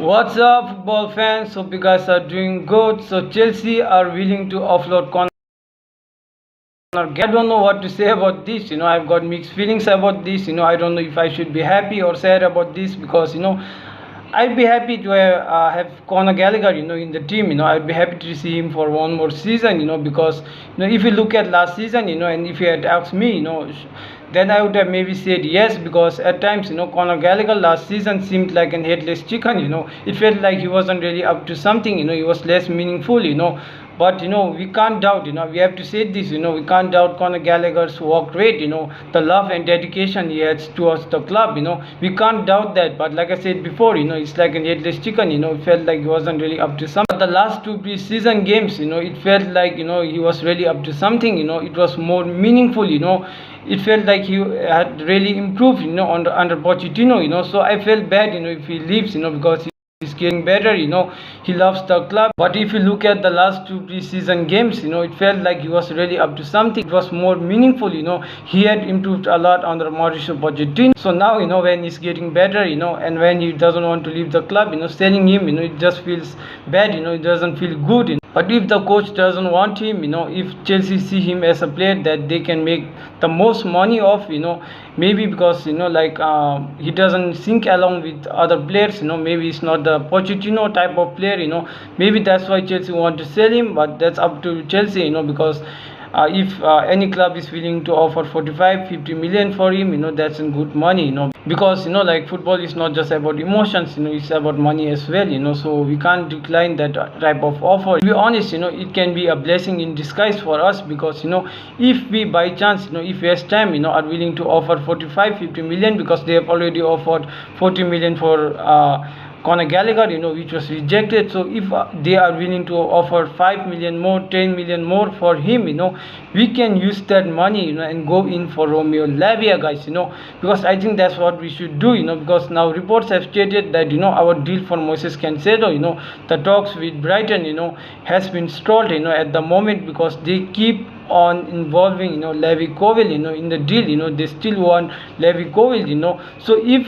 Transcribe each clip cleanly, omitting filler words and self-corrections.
What's up, football fans? Hope you guys are doing good. So Chelsea are willing to offload Conor. I don't know what to say about this. I've got mixed feelings about this. I don't know if I should be happy or sad about this because I'd be happy to have Conor Gallagher, in the team. I'd be happy to see him for one more season, because, if you look at last season, and if you had asked me, then I would have maybe said yes, because at times, Conor Gallagher last season seemed like an headless chicken. It felt like he wasn't really up to something. He was less meaningful. But we can't doubt. We have to say this. We can't doubt Conor Gallagher's work rate. The love and dedication he has towards the club. We can't doubt that. But like I said before, it's like an headless chicken. It felt like he wasn't really up to something. But the last two pre-season games, it felt like he was really up to something. It was more meaningful. It felt like he had really improved, under Pochettino. So I felt bad, if he leaves, because he's getting better. He loves the club. But if you look at the last two preseason games, it felt like he was really up to something. It was more meaningful. He had improved a lot under Mauricio Pochettino. So now, when he's getting better, and when he doesn't want to leave the club, selling him, it just feels bad. It doesn't feel good. But if the coach doesn't want him, if Chelsea see him as a player that they can make the most money off, maybe because he doesn't sync along with other players, maybe he's not the Pochettino type of player, maybe that's why Chelsea want to sell him. But that's up to Chelsea, because if any club is willing to offer 45-50 million for him, that's in good money, because football is not just about emotions, it's about money as well, so we can't decline that type of offer. To be honest, it can be a blessing in disguise for us, because if we by chance, if West Ham are willing to offer 45-50 million, because they have already offered 40 million for Conor Gallagher, which was rejected. So if they are willing to offer 5 million more, 10 million more for him, we can use that money, and go in for Romeo Lavia, guys, because I think that's what we should do, because now reports have stated that, our deal for Moises Caicedo, the talks with Brighton, has been stalled, at the moment, because they keep on involving, Levi Colwill, in the deal, they still want Levi Colwill, so if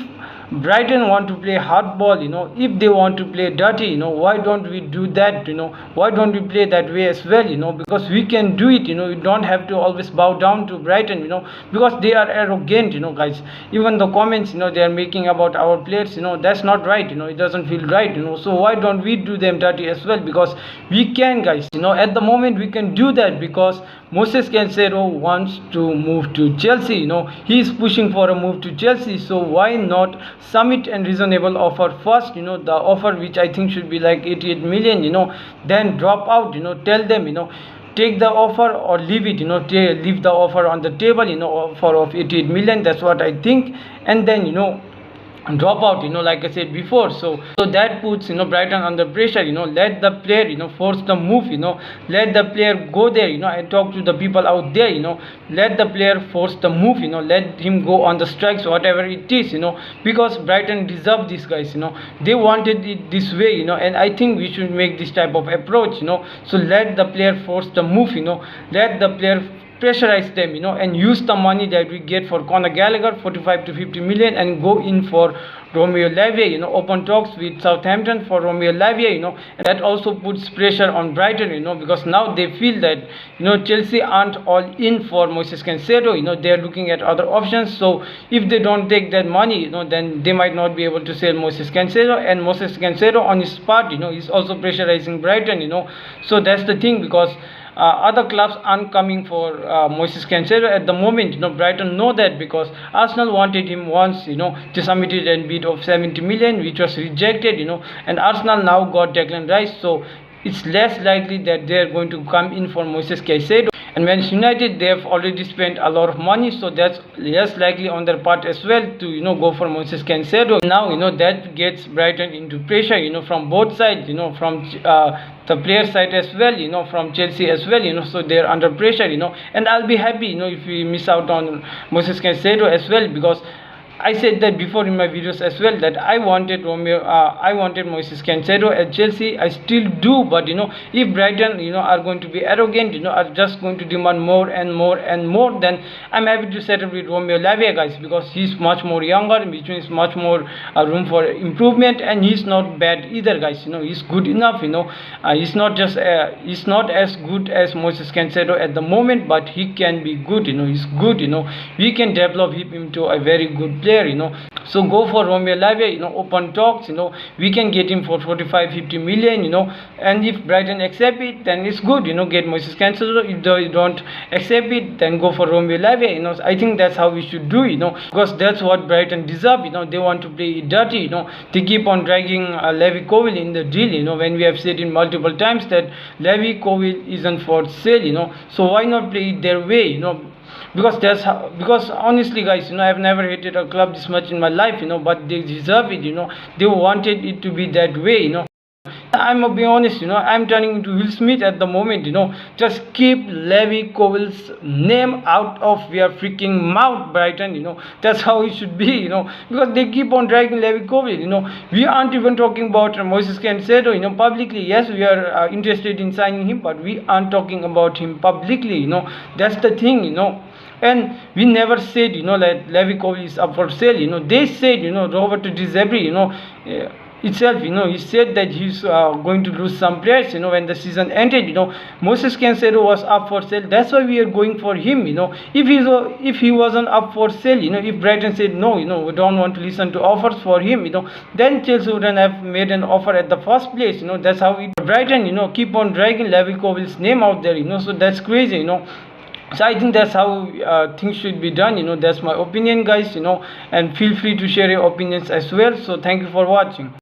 Brighton want to play hardball, if they want to play dirty, why don't we do that, why don't we play that way as well, because we can do it, you don't have to always bow down to Brighton, because they are arrogant, guys. Even the comments, they are making about our players, that's not right, it doesn't feel right, so why don't we do them dirty as well, because we can, guys, at the moment we can do that, because Moises Caicedo wants to move to Chelsea, he is pushing for a move to Chelsea, so why not submit and reasonable offer first, the offer which I think should be like 88 million, then drop out, tell them, take the offer or leave it, leave the offer on the table, offer of 88 million, that's what I think, and then, drop out, like I said before. So that puts Brighton under pressure. Let the player force the move. Let the player go there. I talk to the people out there. Let the player force the move. Let him go on the strikes, whatever it is. Because Brighton deserve this, guys. They wanted it this way. And I think we should make this type of approach. So let the player force the move. Let the player pressurize them, and use the money that we get for Conor Gallagher, 45-50 million, and go in for Romeo Lavia, open talks with Southampton for Romeo Lavia, and that also puts pressure on Brighton, because now they feel that, Chelsea aren't all in for Moises Caicedo, they're looking at other options. So if they don't take that money, then they might not be able to sell Moises Caicedo, and Moises Caicedo on his part, is also pressurizing Brighton, so that's the thing, because other clubs aren't coming for Moises Caicedo at the moment. Brighton know that, because Arsenal wanted him once, they submitted a bid of 70 million, which was rejected, and Arsenal now got Declan Rice, so it's less likely that they are going to come in for Moises Caicedo. And Manchester United, they have already spent a lot of money, so that's less likely on their part as well to go for Moises Caicedo. Now that gets Brighton into pressure, from both sides, from the player side as well, from Chelsea as well, so they're under pressure, and I'll be happy, if we miss out on Moises Caicedo as well, because I said that before in my videos as well, that I wanted I wanted Moises Caicedo at Chelsea. I still do, but if Brighton are going to be arrogant, are just going to demand more and more and more, then I'm happy to settle with Romeo Lavia, guys, because he's much more younger, which means much more room for improvement, and he's not bad either, guys. He's good enough. He's not just he's not as good as Moises Caicedo at the moment, but he can be good. He's good. We can develop him into a very good player. So go for Romeo Lavia. Open talks. We can get him for 45-50 million. And if Brighton accept it, then it's good. Get Moises Caicedo. If they don't accept it, then go for Romeo Lavia. I think that's how we should do. Because that's what Brighton deserve. They want to play it dirty. They keep on dragging Levi Colwill in the deal. When we have said in multiple times that Levi Colwill isn't for sale. So why not play it their way? Because honestly, guys, I've never hated a club this much in my life. But they deserve it. They wanted it to be that way. I'm gonna be honest, I'm turning into Will Smith at the moment. Just keep Levi Colwill's name out of your freaking mouth, Brighton. That's how it should be. Because they keep on dragging Levi Colwill. We aren't even talking about Moises Caicedo. Publicly, yes, we are interested in signing him, but we aren't talking about him publicly. That's the thing. And we never said that Levi Colwill is up for sale. They said Roberto De Zerbi itself, he said that he's going to lose some players. When the season ended, Moises Caicedo was up for sale. That's why we are going for him. If he wasn't up for sale, if Brighton said no, we don't want to listen to offers for him, then Chelsea wouldn't have made an offer at the first place. That's how it. Brighton, keep on dragging Levi Colwill's name out there. So that's crazy. So I think that's how things should be done. That's my opinion, guys. And feel free to share your opinions as well. So thank you for watching.